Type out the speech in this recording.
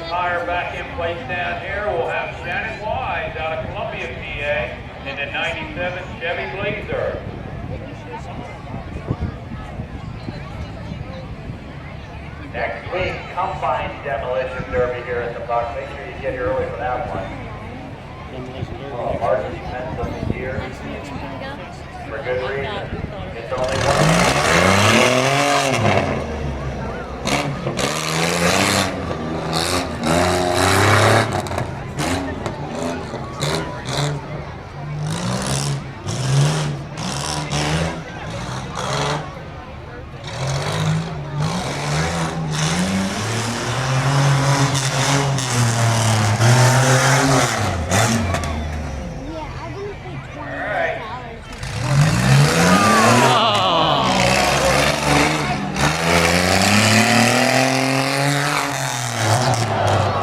tire back in place down here. We'll have Shannon Wise out of Columbia, PA, in the 97 Chevy Blazer. Next week, Combine Demolition Derby here at the Buck. Make sure you get here early for that one. Largest event of the year, for good reason. It's only one.